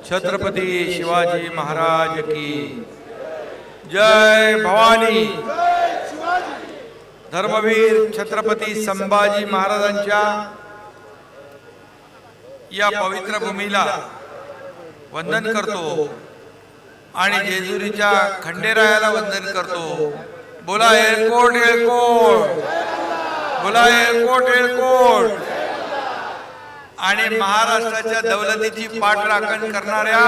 छत्रपती शिवाजी महाराज की जय भवानी। धर्मवीर छत्रपती संभाजी महाराजांच्या या पवित्र भूमीला वंदन करतो आणि जेजुरीच्या खंडेरायाला वंदन करतो। बोला एअरपोर्ट एअरपोर्ट, बोला एअरपोर्ट एअरपोर्ट। आणि महाराष्ट्राच्या दौलतीची पाठराखण करणाऱ्या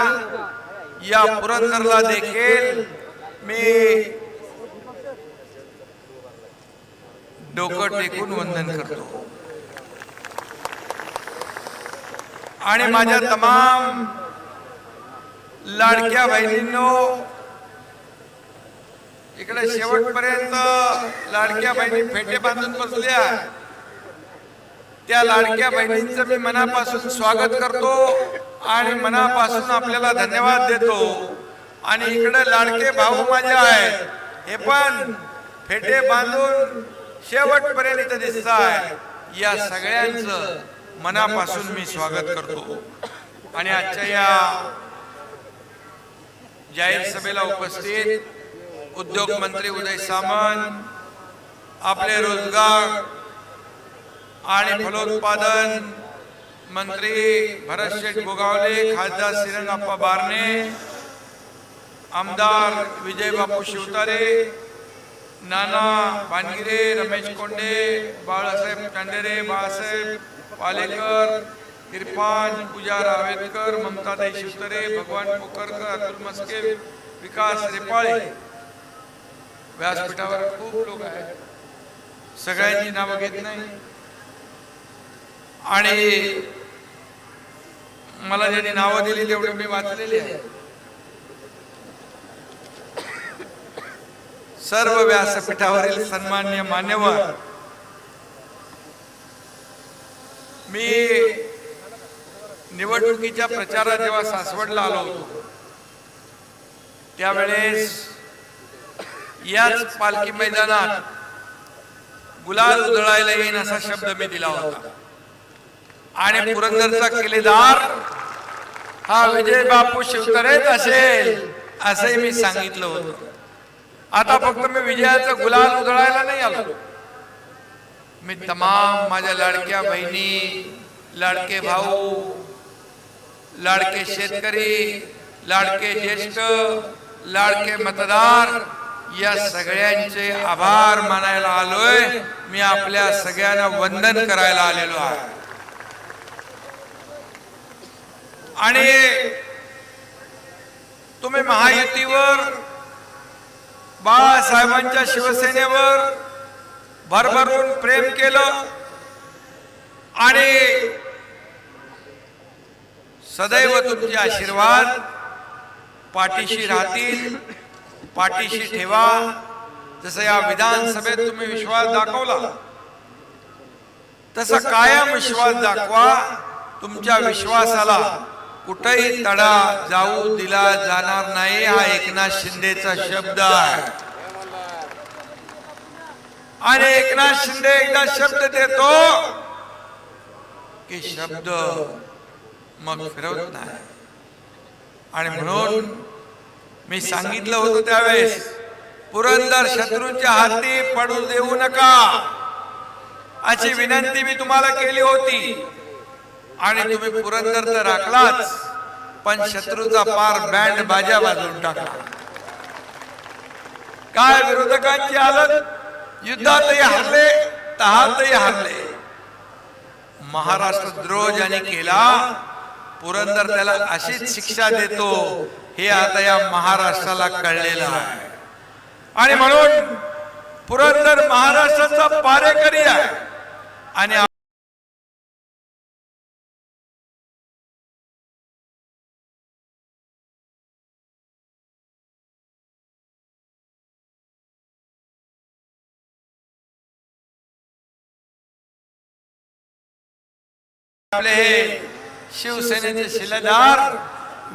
या पुरंदरला देखील मी डोकं टेकून वंदन करतो। आणि माझ्या तमाम लाडक्या बहिणींनो, इकडे शेवटपर्यंत लाडक्या बहिणी फेटे बांधून बसल्या, त्या लाडक्या बहिणींचं मी मनापासून स्वागत करतो आणि मनापासून आपल्याला धन्यवाद देतो। आणि इकडे लाडके भाऊ माझे आहेत, हे पण फेटे बांधून शेवटपर्यंत इथे दिसत आहे। या सगळ्यांचं मनापासून मी स्वागत करतो। आणि आजच्या या जाहीर सभेला उपस्थित उद्योग मंत्री उदय सामंत, आपले रोजगार आणि फलोत्पादन मंत्री भरतशेठ गोगावले, खासदार श्रीरंगाप्पा बारणे, आमदार विजय बापू शिवतारे, नाना भानगिरे, रमेश कोंडे, बाळासाहेब कांडेरे, बाळासाहेब पालेकर, इरफान पूजा रावेतकर, ममताताई शिवतारे, भगवान पोकरकर, अतुल मस्के, विकास रेपाळे, व्यासपीठावर खूप लोक आहेत, सगळ्यांची नावं घेत नाही। आणि मला ज्यांनी नावं दिली तेवढे मी वाचलेली आहे। सर्व व्यासपीठावरील सन्माननीय मान्यवर, मी निवडणुकीच्या प्रचारात जेव्हा सासवडला आलो होतो त्यावेळेस याच पालखी मैदानात गुलाल उधळायला येईन असा शब्द मी दिला होता। आणि पुरंदरचा किल्लेदार हा विजय बापू शिवतारेच असेल असंही मी सांगितलं होतं। आता फक्त मी विजयाचा गुलाल उधळायला नाही आलो, मी तमाम माझ्या लाडक्या बहिणी, लाडके भाऊ, लाडके शेतकरी, लाडके ज्येष्ठ, लाडके मतदार, या सगळ्यांचे आभार मानायला आलोय। मी आपल्या सगळ्यांना वंदन करायला आलेलो आहे। आणि तुम्ही महायुतीवर, बाळासाहेबांच्या शिवसेनेवर भरभरून प्रेम केलं आणि सदैव तुमचे आशीर्वाद पाठीशी राहतील, पाठीशी ठेवा। जसं या विधानसभेत तुम्ही विश्वास दाखवला तसा कायम विश्वास दाखवा। तुमच्या विश्वासाला कुठेही तडा जाऊ दिला जाणार नाही, हा एकनाथ शिंदेचा शब्द आहे। आणि एकनाथ शिंदे एकदा शब्द देतो की शब्द मग फिरवत नाही। आणि म्हणून मी सांगितलं होतं त्यावेळेस, पुरंदर शत्रूंच्या हाती पडू देऊ नका अशी विनंती मी तुम्हाला केली होती। आणि तुम्ही पुरंदर तर राखलाच, पण शत्रूचा पार बँड बाजा वाजवून टाकला। काय विरोधकांची हालत, युद्धातही हरले, तहातही हरले। महाराष्ट्र द्रोह ज्याने केला, पुरंदर त्याला अशीच शिक्षा देतो हे आता या महाराष्ट्राला कळलेलं आहे। आणि म्हणून पुरंदर महाराष्ट्राचा पारेकरी आहे। आणि आपले शिवसेनेचे शिलेदार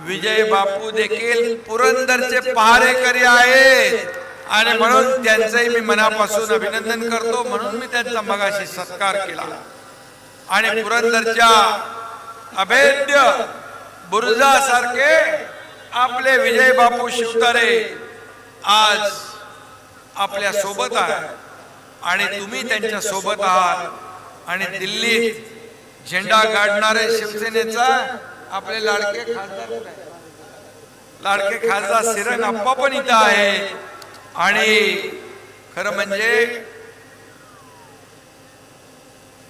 विजय बापू देखील पुरंदरचे पहारेकरी आहेत। आणि म्हणून त्यांचंही मी मनापासून अभिनंदन करतो। म्हणून मी त्यांचा मगाशी सत्कार केला। आणि पुरंदरच्या अभेद्य बुरुजासारखे आपले विजय बापू शिवतारे आज आपल्या सोबत आहे आणि तुम्ही त्यांच्या सोबत आहात आणि दिल्लीत झेंडा काढणारे शिवसेनेचा आपले लाडके खासदार सिरंग अप्पा पण इथं आहे आणि खरं म्हणजे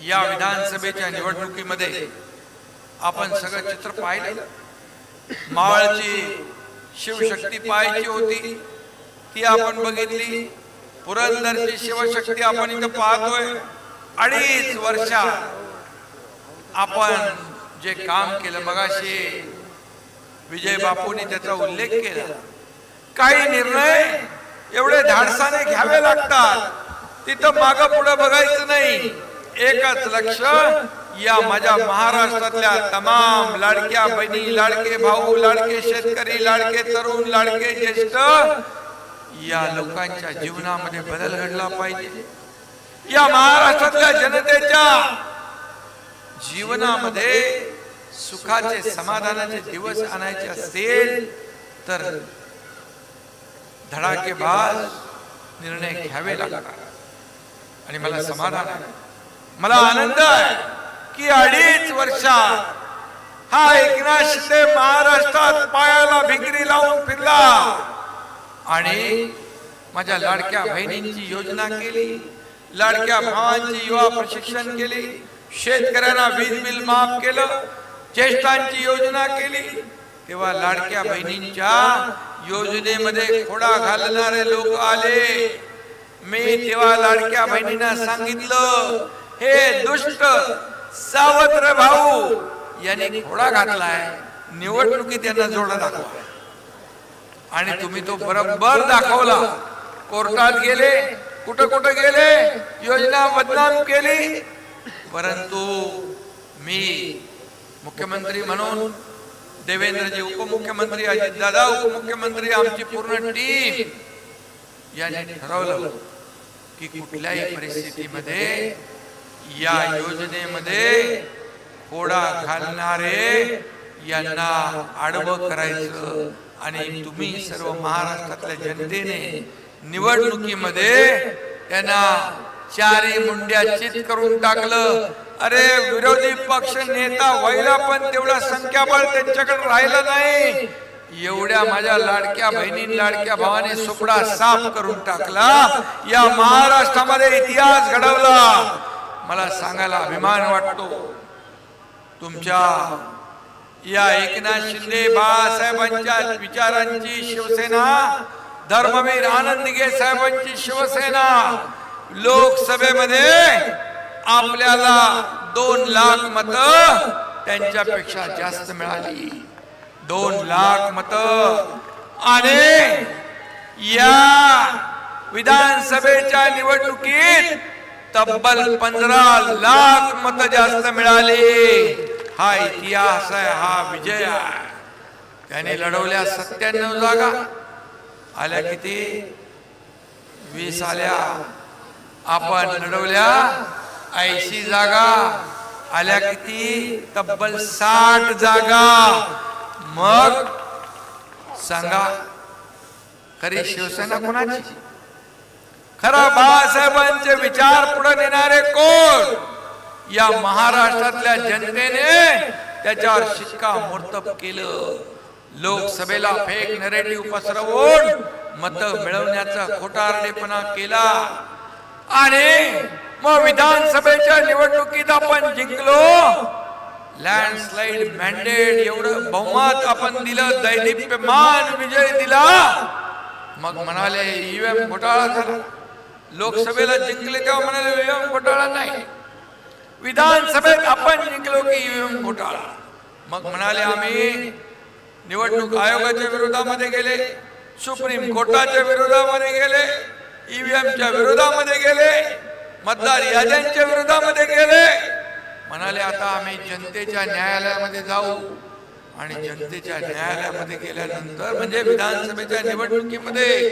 या विधानसभेच्या निवडणुकीमध्ये आपण सगळं चित्र पाहिलं. मावळची शिवशक्ती पाहायची होती ती आपण बघितली. पुरंदरची शिवशक्ती आपण इथं पाहतोय. 2.5 वर्षात आपण जे काम केलं मगाशी विजय बापूंनी त्याचा उल्लेख केला. काही निर्णय एवढे धाडसाने घ्यावे लागतात तिथं मागं पुढं बघायचं नाही. एकच लक्ष या माझ्या महाराष्ट्रातल्या तमाम लाडक्या बहिणी लाडके भाऊ लाडके शेतकरी लाडके तरुण लाडके ज्येष्ठ या लोकांच्या जीवनामध्ये बदल घडला पाहिजे. या महाराष्ट्रातल्या जनतेच्या जीवनामध्ये सुखाचे समाधानाचे दिवस आणायचे असतील तर धडाकेबाज निर्णय घ्यावे लागतात आणि मला समाधान आहे. मला आनंद आहे की 2.5 वर्षात हा एकनाथ शिंदे महाराष्ट्रात पायाला भिंगरी लावून फिरला आणि माझ्या लाडक्या बहिणींची योजना केली, लाडक्या भावांची युवा प्रशिक्षण केली, शेतकऱ्यांना वीज बिल माफ केलं, ज्येष्ठांची योजना केली. तेव्हा लाडक्या बहिणींच्या योजनेमध्ये खोडा घालणारे लोक आले. मी तेव्हा लाडक्या बहिणींना सांगितलं हे दुष्ट सावत्र भाऊ यांनी खोडा घातलाय, निवडणुकीत त्यांना जोडा दाखवा. आणि तुम्ही तो बरोबर दाखवला. कोर्टात गेले, कुठं कुठं गेले, योजना बदनाम केली. परंतु मी मुख्यमंत्री म्हणून देवेंद्रजी उपमुख्यमंत्री, अजितदादा उपमुख्यमंत्री, आमची पूर्ण टीम याने ठरवलं की कुठल्याही परिस्थितीमध्ये या योजनेमध्ये खोडा घालणारे यांना आडवं करायचं आणि तुम्ही सर्व महाराष्ट्रातल्या जनतेने निवडणुकीमध्ये त्यांना चारी मुंड्या चित करून टाकलं. अरे विरोधी पक्ष नेता व्हायला पण तेवढा संख्याबळ त्यांच्याकडे राहिलं नाही. एवढ्या माझ्या लाडक्या बहिणी लाडक्या भावाने सुपडा साफ करून टाकला. या महाराष्ट्रामध्ये इतिहास घडवला. मला सांगायला अभिमान वाटतो. तुमच्या या एकनाथ शिंदे बाळासाहेबांच्या विचारांची शिवसेना, धर्मवीर आनंद दिघे साहेबांची शिवसेना लोकसभेमध्ये आपल्याला 2 लाख मत त्यांच्यापेक्षा जास्त मिळाली. 2 लाख मत आणि या विधानसभेच्या निवडणुकीत तब्बल 15 लाख मत जास्त मिळाली. हा इतिहास आहे, हा विजय आहे. त्याने लढवल्या 97 जागा, आल्या किती? 20 आल्या. आपण लढवल्या 80 जागा, आल्या किती? तब्बल 60 जागा. मग सांगा खरी शिवसेना कोणाची? खरा बाळासाहेबांचे विचार पुढे नेणारे कोण? या महाराष्ट्रातल्या जनतेने त्याच्यावर शिक्कामोर्तब केलं. लोकसभेला फेक नरेटिव्ह पसरवून मत मिळवण्याचा खोटारडेपणा केला आणि मग विधानसभेच्या निवडणुकीत आपण जिंकलो. लँडस्लाइड मॅन्डेट एवढं बहुमत आपण दिलं, दैदिप्यमान विजय दिला. मग म्हणाले ईव्हीएम घोटाळा झाला. लोकसभेला जिंकले तेव्हा म्हणाले ईव्हीएम घोटाळा नाही. विधानसभेत आपण जिंकलो की ईव्हीएम घोटाळा. मग म्हणाले आम्ही निवडणूक आयोगाच्या विरोधामध्ये गेले, सुप्रीम कोर्टाच्या विरोधामध्ये गेले, ईव्हीएमच्या विरोधामध्ये गेले, मतदार याद्यांच्या विरोधामध्ये गेले. म्हणाले आता आम्ही जनतेच्या न्यायालयामध्ये जाऊ. आणि जनतेच्या न्यायालयामध्ये गेल्यानंतर म्हणजे विधानसभेच्या निवडणुकीमध्ये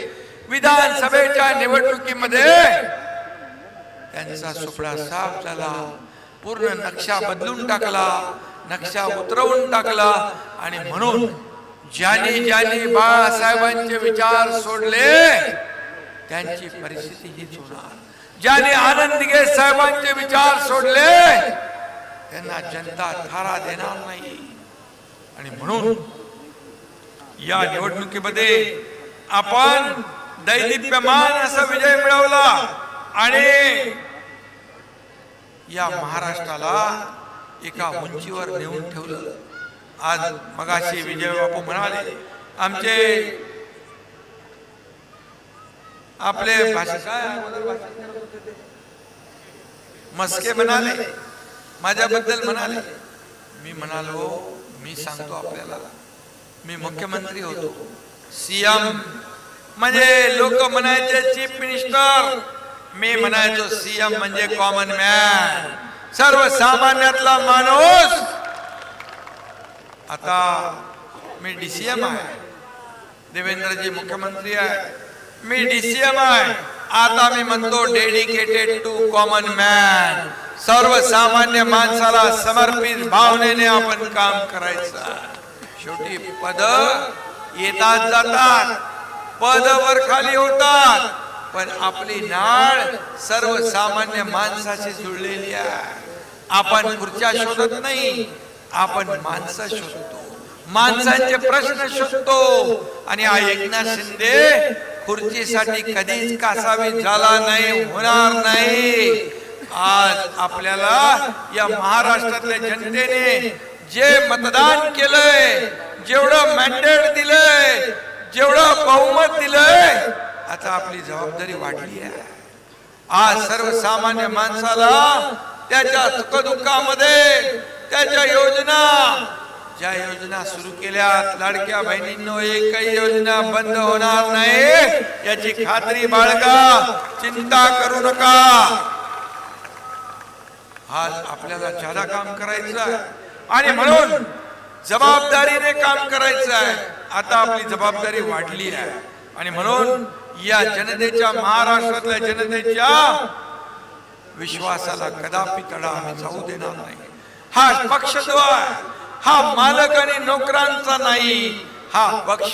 त्यांचा सुपडा साफ झाला. पूर्ण नक्षा बदलून टाकला. नक्षा उतरवून टाकला आणि म्हणून ज्यांनी ज्यांनी बाळासाहेबांचे विचार सोडले त्यांची परिस्थिती हीच होणार. ज्यांनी आनंद दिघे साहेबांचे विचार सोडले त्यांना जनता थारा देणार नाही. आणि म्हणून या निवडणुकीमध्ये आपण दैदिप्यमान असा विजय मिळवला आणि या महाराष्ट्राला एका उंचीवर नेऊन ठेवलं. आज मगाशी विजय बापू म्हणाले, आमचे आपले मस्के म्हणाले, माझ्याबद्दल म्हणाले. मी म्हणालो, मी सांगतो आपल्याला, मी मुख्यमंत्री होतो, सीएम म्हणजे लोक म्हणायचे चीफ मिनिस्टर, मी म्हणायचो सीएम म्हणजे कॉमन मॅन, सर्वसामान्यातला माणूस. आता मी डीसीएम आहे, देवेंद्रजी मुख्यमंत्री आहे, मी डीसीएम आहे. आता मी म्हणतो डेडिकेटेड टू कॉमन मॅन, सर्वसामान्य माणसाला समर्पित भावनेने आपण काम करायचं. शेवटी पद येतात जातात, पद वर खाली होतात, पण आपली नाळ सर्वसामान्य माणसाशी जुळलेली आहे. आपण खुर्च्या शोधत नाही, आपण माणसं शोधतो, माणसांचे प्रश्न शोधतो. आणि हा एकनाथ शिंदे खुर्चीसाठी कधीच कासावी झाला नाही, होणार नाही. आज आपल्याला या महाराष्ट्रातल्या जनतेने जे मतदान केलंय, जेवढं मॅन्डेट दिलंय, जेवढं बहुमत दिलंय, आता आपली जबाबदारी वाढली आहे. आज सर्वसामान्य माणसाला त्याच्या सुखदुःखामध्ये त्याच्या योजना, ज्या योजना सुरू केल्यात लाडक्या बहिणींनो, एकही योजना बंद होणार नाही याची खात्री बाळगा, चिंता करू नका. आज आपल्याला ज्यादा काम करायचं आहे आणि म्हणून जबाबदारीने काम करायचं आहे. आता आपली जबाबदारी वाढली आहे आणि म्हणून या जनतेच्या, महाराष्ट्रातल्या जनतेच्या विश्वासाला कदापि तडा आम्ही जाऊ देणार नाही. हा पक्षद्वय, हा मालक आणि नोकरांचा नाही, हा पक्ष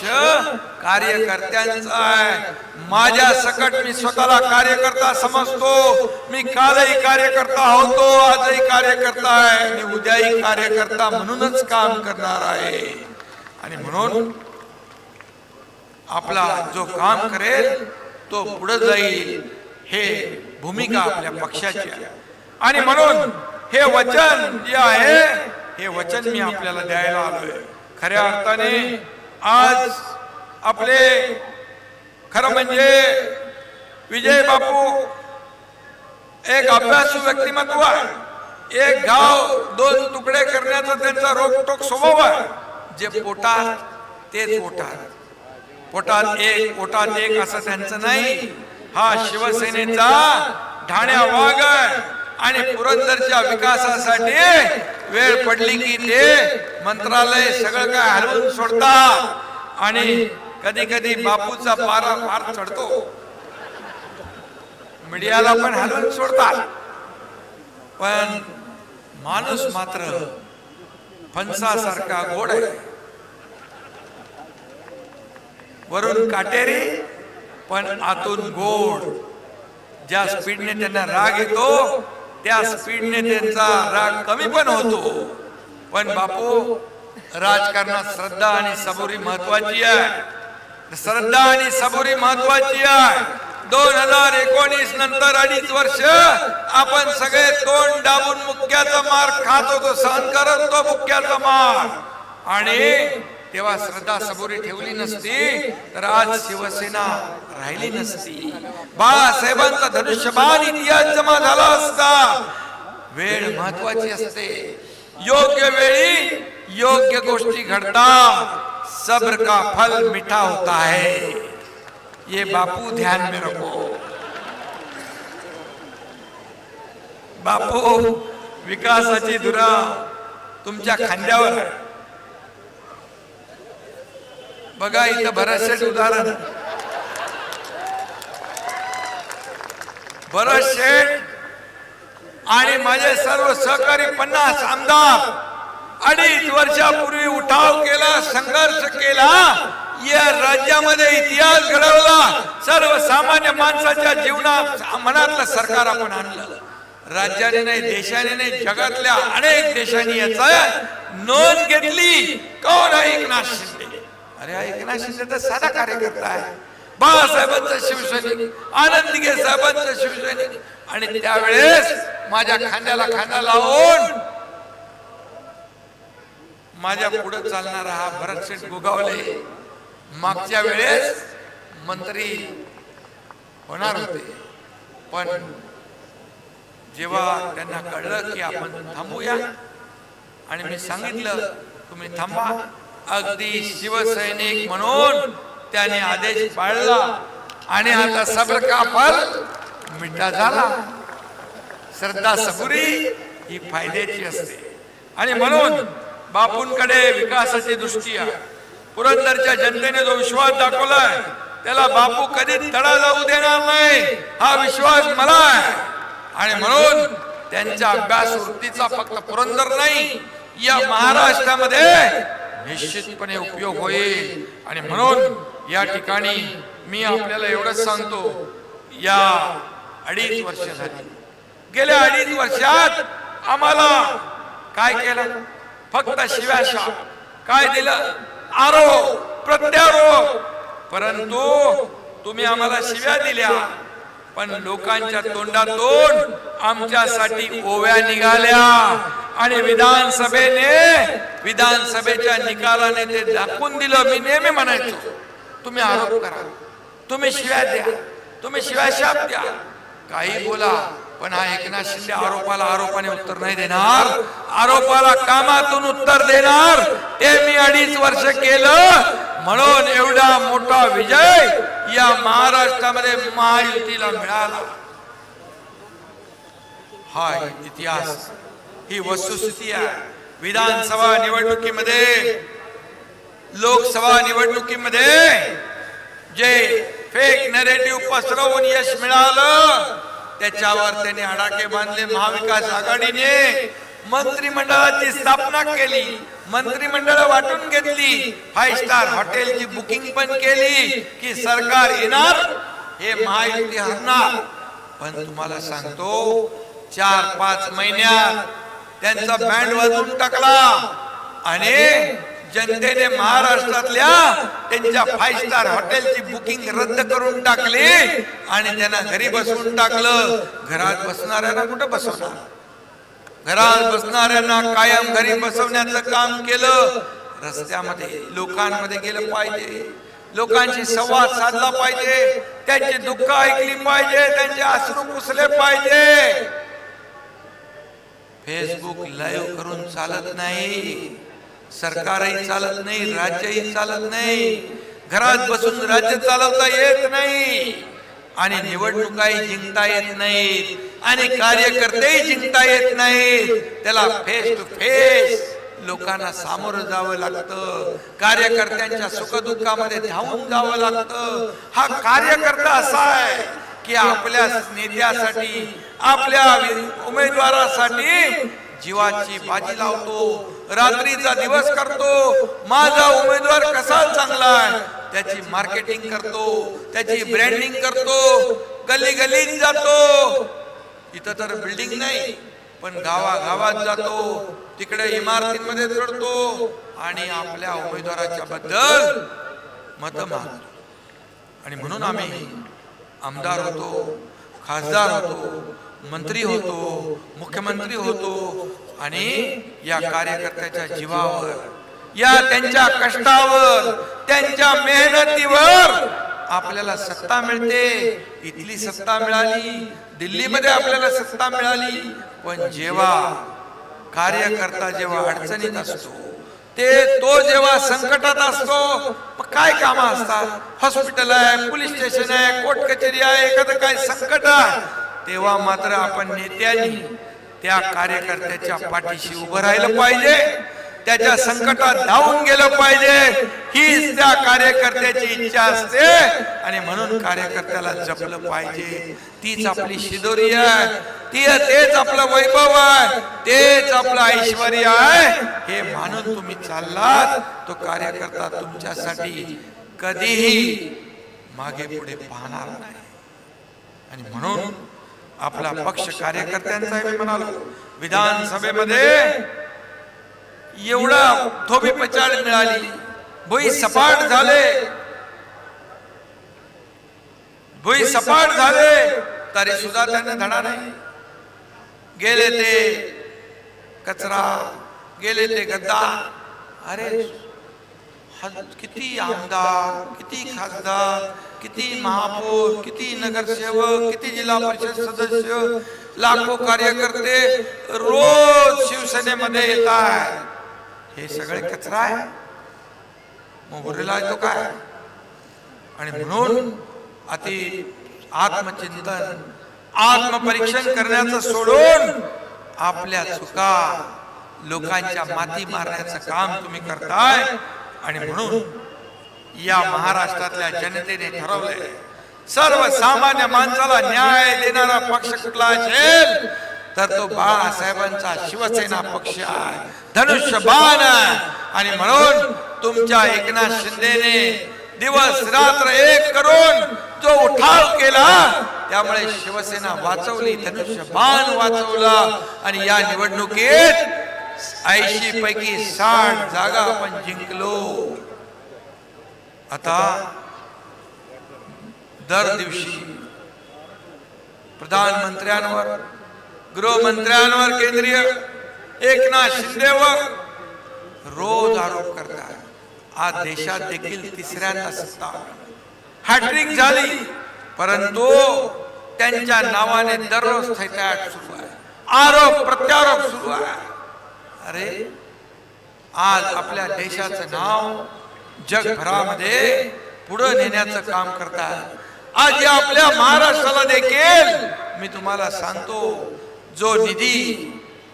कार्यकर्त्यांचा आहे. माझ्या सकट मी स्वतःला कार्यकर्ता समजतो. मी कालही कार्यकर्ता होतो, आजही कार्यकर्ता आहे आणि उद्याही कार्यकर्ता म्हणूनच काम करणार आहे. आणि म्हणून आपला जो काम करेल तो पुढे जाईल, हे भूमिका आपल्या पक्षाची आहे. आणि म्हणून हे वचन जे आहे, हे वचन मी आपल्याला द्यायला आलोय. खऱ्या अर्थाने आज आपले खरं म्हणजे विजय बापू एक अभ्यासू व्यक्तिमत्व आहे. एक गाव दोन तुकडे करण्याचा त्यांचा रोखटोक स्वभाव आहे. जे पोटात तेच पोटात, पोटात एक पोटात एक असं त्यांचं नाही. हा शिवसेनेचा ढाण्या वाघ आहे आणि पुरंदरच्या विकासासाठी वेळ पडली की ते मंत्रालय सगळं काय हलवून सोडतात आणि कधी कधी बापूचा पारा फार चढतो, मीडियाला पण हलवून सोडतात. पण माणूस मात्र फणसासारखा गोड आहे, वरून काटेरी पण आतून गोड. ज्या स्पीडने त्यांना राग येतो त्या स्पीडने त्यांचा राग कमी पण होतो. पण बापू, राजकारणात श्रद्धा आणि सबुरी महत्वाची आहे. श्रद्धा आणि सबुरी महत्वाची आहे. 2019 नंतर 2.5 वर्ष आपण सगळे तोंड दाबून मुक्क्याचा मार खात होतो, सहन करत होतो मुक्क्याचा मार. आणि तेव्हा श्रद्धा सबुरी ठेवली नसती तर आज शिवसेना राहिली नसती. बाळासाहेबांचा धनुष्यबाण इतिहास जमा झाला असता. वेळ महत्वाची असते, योग्य वेळी योग्य गोष्टी घडतात. सब्र का फल मीठा होता है, ये बापू ध्यान में रखो. बापू, विकासाची धुरा तुमच्या खांद्यावर आहे. बघा इथं बरेचसे उदाहरण, भरत शेठ आणि माझे सर्व सहकारी 50 आमदार 2.5 वर्षापूर्वी उठाव केला, संघर्ष केला, या राज्यामध्ये इतिहास घडवला, सर्वसामान्य माणसाच्या जीवनात मनातलं सरकार आपण आणलं. राज्याने नाही, देशाने नाही, जगातल्या अनेक देशांनी याचा नोंद घेतली. कोण आहे? एकनाथ शिंदे. अरे एकनाथ शिंदे तर साधा कार्यकर्ता आहे, बाळासाहेबांचा शिवसैनिक, आनंद दिघे साहेबांचा शिवसैनिक. आणि त्यावेळेस माझ्या खांद्याला खांदा लावून माझ्या पुढे चालणारा हा भरतसिंग गोगावले मागच्या वेळेस मंत्री होणार होते, पण जेव्हा त्यांना कळलं की आपण थांबूया आणि मी सांगितलं तुम्ही थांबा, अगदी शिवसैनिक म्हणून त्याने आदेश पाळला आणि आता सब्र का फल मिठा झाला. श्रद्धा सबुरी ही फायद्याची असते आणि म्हणून बापूंकडे विकासाची दृष्टी आहे. पुरंदरच्या जनतेने जो विश्वास दाखवलाय त्याला बापू कधी तडा जाऊ देणार नाही, हा विश्वास मला आहे. आणि म्हणून त्यांच्या अभ्यास वृत्तीचा फक्त पुरंदर नाही, या महाराष्ट्रामध्ये निश्चितपणे उपयोग होईल. आणि म्हणून या ठिकाणी मी आपल्याला एवढंच सांगतो, या 2.5 वर्ष झाली, गेल्या 2.5 वर्षात आम्हाला काय केलं? फक्त शिव्याशाप. काय दिलं? आरोप प्रत्यारोप. परंतु तुम्ही आम्हाला शिव्या दिल्या, पण लोकांच्या तोंडातून आमच्यासाठी ओव्या निघाल्या आणि विधानसभेच्या निकालाने ते दाखवून दिलं. मी नेहमी म्हणायचो तुम्ही आरोप करा, तुम्ही शिव्या द्या, तुम्ही शिव्याशाप द्या, काही बोला, पण हा एकनाथ शिंदे आरोपाला आरोपाने उत्तर नाही देणार, आरोपाला कामातून उत्तर देणार. ते मी 2.5 वर्ष केलं, म्हणून एवढा मोठा विजय या महाराष्ट्रामध्ये महायुतीला मिळाला. हा इतिहास, ही वस्तुस्थिती आहे. विधानसभा निवडणुकीमध्ये, लोकसभा निवडणुकीमध्ये जे फेक नरेटिव्ह पसरवून यश मिळालं त्याच्यावर त्यांनी अडाके बांधले. महाविकास आघाडीने मंत्रिमंडळाची स्थापना केली, मंत्रिमंडळ वाटून घेतली, 5 स्टार हॉटेलची बुकिंग पण केली की सरकार येणार, हे महायुती हरणार. पण तुम्हाला सांगतो 4-5 महिन्यात त्यांचा बँड वाजवून टाकला आणि जनतेने महाराष्ट्रातल्या त्यांच्या 5 स्टार हॉटेलची बुकिंग रद्द करून टाकली आणि त्यांना घरी बसवून टाकलं. घरात बसणाऱ्यांना कुठं बसवणार? घरात बसणाऱ्यांना कायम घरी बसवण्याचं काम केलं. रस्त्यामध्ये लोकांमध्ये गेलं पाहिजे, लोकांशी संवाद साधला पाहिजे, त्यांची दुःख ऐकली पाहिजे, त्यांचे अश्रू पुसले पाहिजे. फेसबुक लाईव्ह करून चालत नाही, सरकारही चालत नाही, राज्यही चालत नाही, घरात बसून राज्य चालवता येत नाही आणि निवडणुकाही जिंकता येत नाहीत आणि कार्यकर्तेही जिंकता येत नाहीत. त्याला फेस टू फेस लोकांना सामोरं जावं लागतं, कार्यकर्त्यांच्या सुखदुःखामध्ये धावून जावं लागतं. हा कार्यकर्ता असा आहे की आपल्या नेत्यासाठी, आपल्या उमेदवारासाठी जीवाची बाजी लावतो, रात्रीचा दिवस करतो. माझा उमेदवार कसा चांगला आहे त्याची मार्केटिंग करतो, त्याची ब्रँडिंग करतो, गल्ली गल्लीत जातो. इथं तर बिल्डिंग नाही पण गावागावात जातो, तिकडे इमारतींमध्ये चढतो आणि आपल्या उमेदवाराच्या बद्दल मत मागतो. आणि म्हणून आम्ही आमदार होतो, खासदार होतो, मंत्री होतो, मुख्यमंत्री होतो आणि या कार्यकर्त्याच्या जीवावर, या त्यांच्या कष्टावर, त्यांच्या मेहनतीवर आपल्याला सत्ता मिळते. इथली सत्ता मिळाली, दिल्लीमध्ये आपल्याला सत्ता मिळाली, पण जेव्हा कार्यकर्ता जेव्हा अडचणीत असतो, तो जेव्हा संकटात असतो, काय काम असतात, हॉस्पिटल आहे, पोलीस स्टेशन आहे, कोर्ट कचेरी आहे, एखादं काय संकट आहे, तेव्हा मात्र आपण नेत्यांनी त्या कार्यकर्त्याच्या पाठीशी उभं राहिलं पाहिजे. त्याच्या संकटात धावून गेलं पाहिजे, हीच त्या कार्यकर्त्याची इच्छा असते आणि म्हणून कार्यकर्त्याला जपलं पाहिजे. तीच आपली शिदोरी आहे, तेच आपलं वैभव आहे, तेच आपलं ऐश्वर्य आहे. हे मानून तुम्ही चाललात, तो कार्यकर्ता तुमच्यासाठी कधीही मागे पुढे पाहणार नाही. आणि म्हणून आपला पक्ष कार्यकर्त्यांचा मी म्हणालो, विधानसभेमध्ये एवढा थोबी पचाड मिळाली, भुई सपाट झाले तरी सुद्धा त्यांना धडा नाही. गेले ते कचरा, गेले ते गद्दार. अरे किती आमदार, किती खासदार, किती महापौर, किती नगरसेवक, किती जिल्हा परिषद सदस्य, लाखो कार्यकर्ते रोज शिवसेनेमध्ये येतात. हे सगळे कचरा आहे, मग उरलेला तो काय? आणि म्हणून आत्मचिंतन, आत्मपरीक्षण करण्याचं सोडून आपल्या चुका, लोकांच्या माती मारण्याचं काम तुम्ही करताय. आणि म्हणून या महाराष्ट्रातल्या जनतेने ठरवलंय, सर्वसामान्य माणसाला न्याय देणारा पक्ष कुठला असेल तर तो बाळासाहेबांचा शिवसेना पक्ष आहे, धनुष्यबाण आहे. आणि म्हणून तुमच्या एकनाथ शिंदेने दिवस रात्र एक करून जो उठाव केला, त्यामुळे शिवसेना वाचवली, धनुष्यबाण वाचवला. आणि या निवडणुकीत 80 पैकी 60 जागा आपण जिंकलो. आता दर दिवशी प्रधानमंत्र्यांवर, गृहमंत्र्यांवर, केंद्रीय एकनाथ शिंदेवर रोज आरोप करतात. आज देशात देखील तिसऱ्यांदा सत्ता हॅट्रिक झाली, परंतु त्यांच्या नावाने दररोज थैथयाट सुरू आहे, आरोप प्रत्यारोप सुरू आहे. अरे आज आपल्या देशाचं नाव जगभरामध्ये पुढे नेण्याचं काम करतात. आज या आपल्या महाराष्ट्राला देखील मी तुम्हाला सांगतो, जो निधी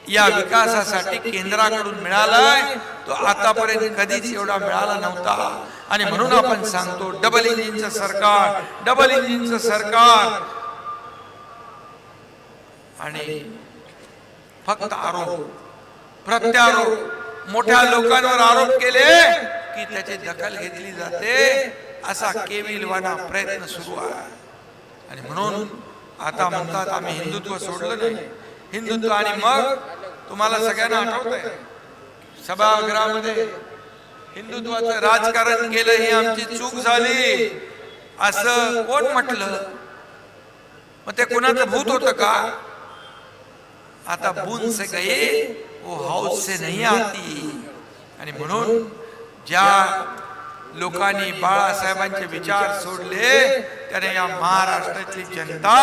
या विकासासाठी केंद्राकडून मिळालाय तो आतापर्यंत कधीच एवढा मिळाला नव्हता. आणि म्हणून आपण सांगतो, डबल इंजिनचं सरकार, डबल इंजिनचं सरकार. आणि फक्त आरोप प्रत्यारोप, मोठ्या लोकांवर आरोप केले की त्याची दखल घेतली जाते, असा केविलवाना प्रयत्न सुरू आहे. आणि म्हणून आता म्हणतात आम्ही हिंदुत्व सोडलं नाही, हिंदुत्व. आणि मग तुम्हाला सगळ्यांना आठवतंय, सभागृहामध्ये हिंदुत्वाचं राजकारण केलं, ही आमची चूक झाली असं कोण म्हटलं? मग ते कोणाचं भूत होतं का? आता बूंद से गए वो हौद से नहीं आती. आणि म्हणून ज्या लोकांनी बाळासाहेबांचे विचार सोडले त्याने या महाराष्ट्रातली जनता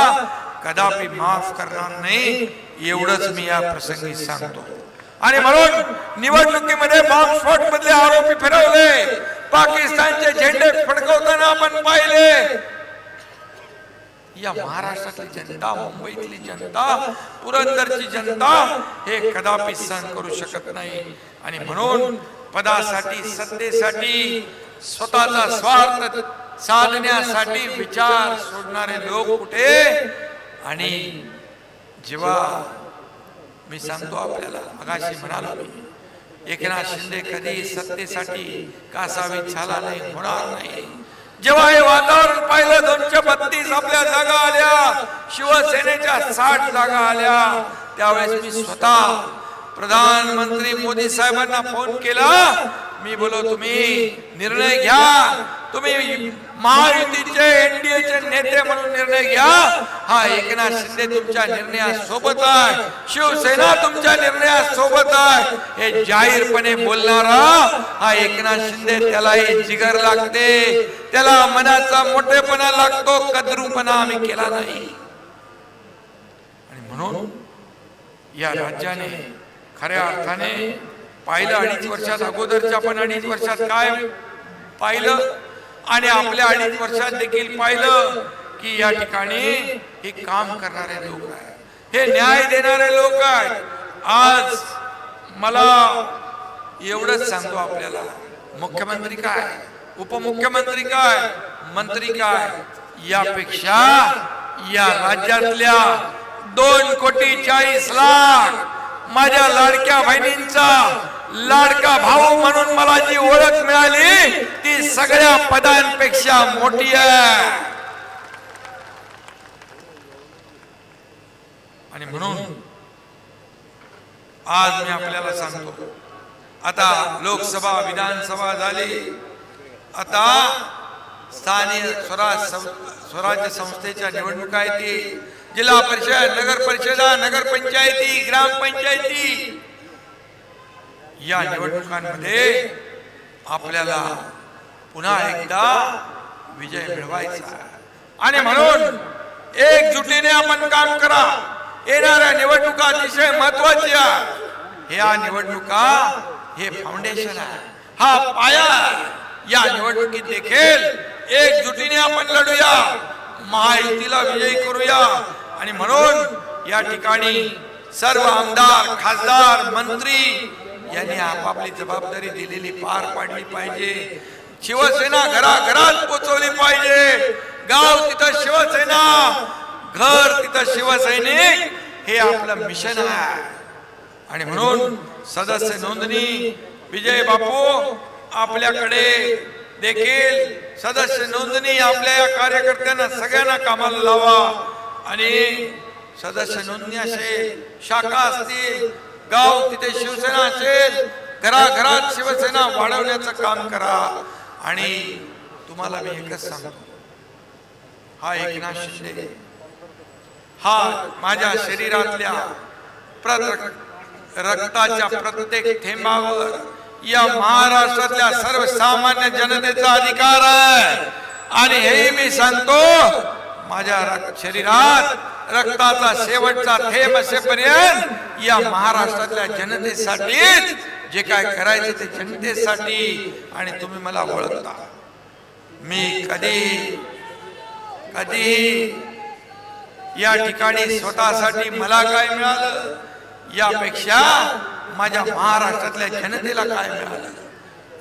कदापि माफ करणार नाही, एवढंच मी या प्रसंगी सांगतो. आणि म्हणून निवडणुकीमध्ये बॉम्बस्फोट मधले आरोपी फिरवले, पाकिस्तानचे झेंडे फडकवताना आपण पाहिले. या महाराष्ट्रातली जनता, मुंबईतली जनता, पुरंदरची जनता हे कदापि सहन करू शकत नाही. आणि म्हणून पदासाठी, सत्तेसाठी, स्वतःचा स्वार्थ साधण्यासाठी विचार सोडणारे लोक कुठे? आणि जेव्हा मी सांगतो आपल्याला, मगाशी म्हणालो मी, एकनाथ शिंदे कधी सत्तेसाठी कासावीस झाला नाही, होणार नाही. जेव्हा हे वातावरण पाहिलं, 232 आपल्या जागा आल्या, शिवसेनेच्या 60 जागा आल्या, त्यावेळेस मी स्वतः प्रधानमंत्री मोदी साहेबांना फोन केला. मी बोलो, तुम्ही निर्णय घ्या, तुम्ही महायुतीचे, एनडीएचे नेते म्हणून निर्णय घ्या. हा एकनाथ शिंदे तुमच्या निर्णयासोबत आहे, शिवसेना तुमच्या निर्णयासोबत आहे, हे जाहीरपणे बोलणारा हा एकनाथ शिंदे. त्यालाही जिगर लागते, त्याला मनाचा मोठेपणा लागतो, कदरूपणा आम्ही केला नाही. आणि म्हणून या राज्याने खऱ्या अर्थाने पाहिलं, 2.5 वर्षात अगोदरच्या पण 2.5 वर्षात काय पाहिलं, आणि आपल्या 2.5 वर्षात देखील पाहिलं की या ठिकाणी हे काम करणारे लोक आहेत, हे न्याय देणारे लोक आहेत. आज मला एवढंच सांगतो आपल्याला. मुख्यमंत्री काय, उपमुख्यमंत्री काय, मंत्री काय, यापेक्षा या राज्यातल्या 2,40,00,000 माझ्या लाडक्या बहिणींचा लाडका भाऊ म्हणून मला जी ओळख मिळाली ती सगळ्या पदांपेक्षा मोठी आहे. आणि म्हणून आज मी आपल्याला सांगतो, आता लोकसभा विधानसभा झाली, आता स्थानिक स्वराज्य संस्थेच्या निवडणुका येतील, जिल्हा परिषद, नगर परिषदा, नगर पंचायती, ग्रामपंचायती, या निवडणुकांमध्ये आपल्याला पुन्हा एकदा विजय मिळवायचा. आणि म्हणून एकजुटीने आपण काम करा. येणाऱ्या निवडणुका अतिशय महत्वाच्या. ह्या निवडणुका हे फाउंडेशन आहे, हा पाया आहे. या निवडणुकीत देखील एकजुटीने आपण लढूया, महायुतीला विजयी करूया. आणि म्हणून या ठिकाणी सर्व आमदार, खासदार, मंत्री यांनी आपापली जबाबदारी दिलेली पार पाडली पाहिजे. शिवसेना घराघरात पोहोचवली पाहिजे. गाव तिथं शिवसेना, घर तिथं शिवसैनिक, हे आपलं मिशन आहे. आणि म्हणून सदस्य नोंदणी, विजय बापू आपल्याकडे देखील सदस्य नोंदणी, आपल्या या कार्यकर्त्यांना सगळ्यांना कामाला लावा. आणि सदस्य नोंदणी असेल, शाखा असतील, गाव तिथे शिवसेना असेल, घराघरात शिवसेना वाढवण्याचं काम करा. आणि तुम्हाला मी एकच सांगतो, हा एकनाथ शिंदे हा माझ्या शरीरातल्या रक्ताच्या प्रत्येक थेंबावर या महाराष्ट्रातल्या सर्वसामान्य जनतेचा अधिकार आहे. आणि हे मी सांगतो, माझ्या शरीरात रक्ताचा शेवटचा थेंब असेपर्यंत या महाराष्ट्रातल्या जनतेसाठी जे काय करायचं ते जनतेसाठी. आणि तुम्ही मला ओळखता, मी कधी या ठिकाणी स्वतःसाठी मला काय मिळालं यापेक्षा माझ्या महाराष्ट्रातल्या जनतेला काय मिळालं,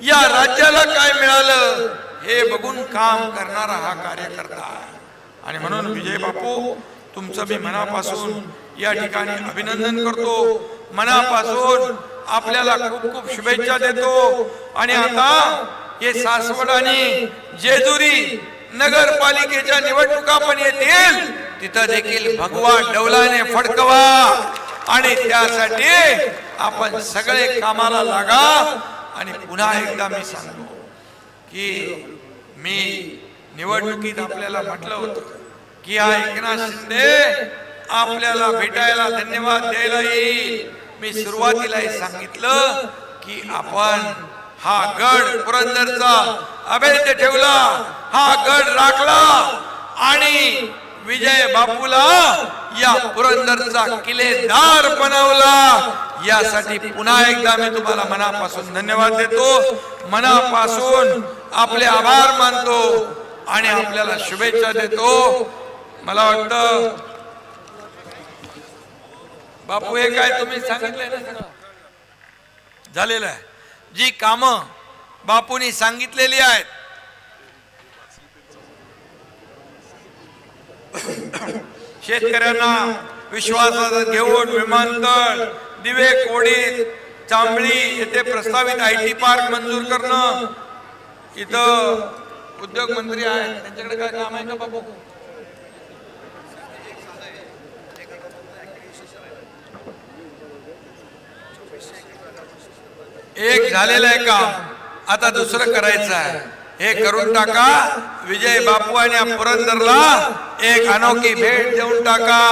या राज्याला काय मिळालं, हे बघून काम करणारा हा कार्यकर्ता आहे. आणि म्हणून विजय बापू, तुमचं मी मनापासून या ठिकाणी अभिनंदन करतो, मनापासून आपल्याला खूप खूप शुभेच्छा देतो. आणि आता हे सासवड आणि जेजुरी नगरपालिकेच्या निवडणुका पण येतील, तिथं देखील भगवा डौलाने फडकवा. आणि त्यासाठी आपण सगळे कामाला लागा. आणि पुन्हा एकदा मी सांगतो की मी निवडणुकीत आपल्याला म्हटलं होतं की हा एकनाथ शिंदे आपल्याला भेटायला, धन्यवाद द्यायला येईल. मी सुरुवातीलाही सांगितलं की आपण हा गड पुरंदरचा अभेद्य ठेवला, हा गड राखला आणि विजय बापूला या पुरंदरचा किल्लेदार बनवला. यासाठी पुन्हा एकदा मी तुम्हाला मनापासून धन्यवाद देतो, मनापासून आपले आभार मानतो आणि आपल्याला शुभेच्छा देतो. मला वाटतं बापू, हे काय तुम्ही सांगितलंय ना, झालेलं आहे. जी कामं बापूंनी सांगितलेली आहेत, शेतकऱ्यांना विश्वासात घेऊन विमानतळ, दिवे कोडी, चांबळी येथे प्रस्तावित IT पार्क मंजूर करणं. इथं उद्योग मंत्री आहेत, त्यांच्याकडे काय काम आहे का बापू? एक झालेलं आहे काम, आता दुसरं करायचं आहे. हे करून टाका. विजय बापू आणि पुरंदरला एक अनोखी भेट देऊन टाका.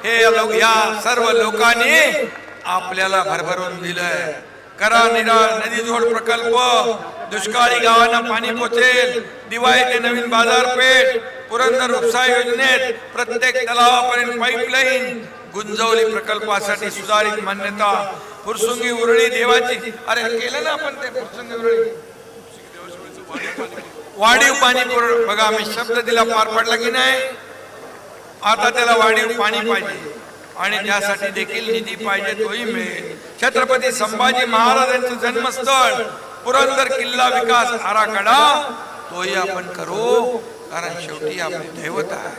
हे या सर्व लोकांनी आपल्याला भरभरून दिलंय. करा नदी जोड प्रकल्प, दुष्काळी गावांना पाणी पोचेल, दिवाळी ते नवीन बाजारपेठ, पुरंदर उपसा योजनेत प्रत्येक तलावापर्यंत पाईपलाईन, गुंजवली प्रकल्पासाठी सुधारित मान्यता, फुरसुंगी उरळी देवाची, अरे केलं ना आपण ते फुरसुंगी उरळी, वाढीव पाणी बघा, आम्ही शब्द दिला, पार पडला की नाही. आता त्याला वाढीव पाणी पाहिजे आणि त्यासाठी देखील निधी पाहिजे, तोही मिळेल. छत्रपती संभाजी महाराजांचं जन्मस्थळ पुरंदर किल्ला विकास आराखडा तोही आपण करू, कारण शेवटी आपले दैवत आहे.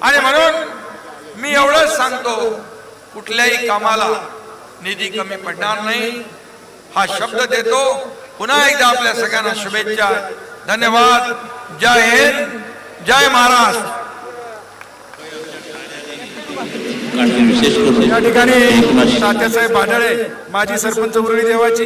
आणि म्हणून मी एवढंच सांगतो, कुठल्याही कामाला निधी कमी पडणार नाही हा शब्द देतो. पुन्हा एकदा आपल्या सगळ्यांना शुभेच्छा. धन्यवाद. जय हिंद, जय महाराष्ट्र. या ठिकाणी तात्यासाहेब भाडळे माजी सरपंच उरुळी देवाची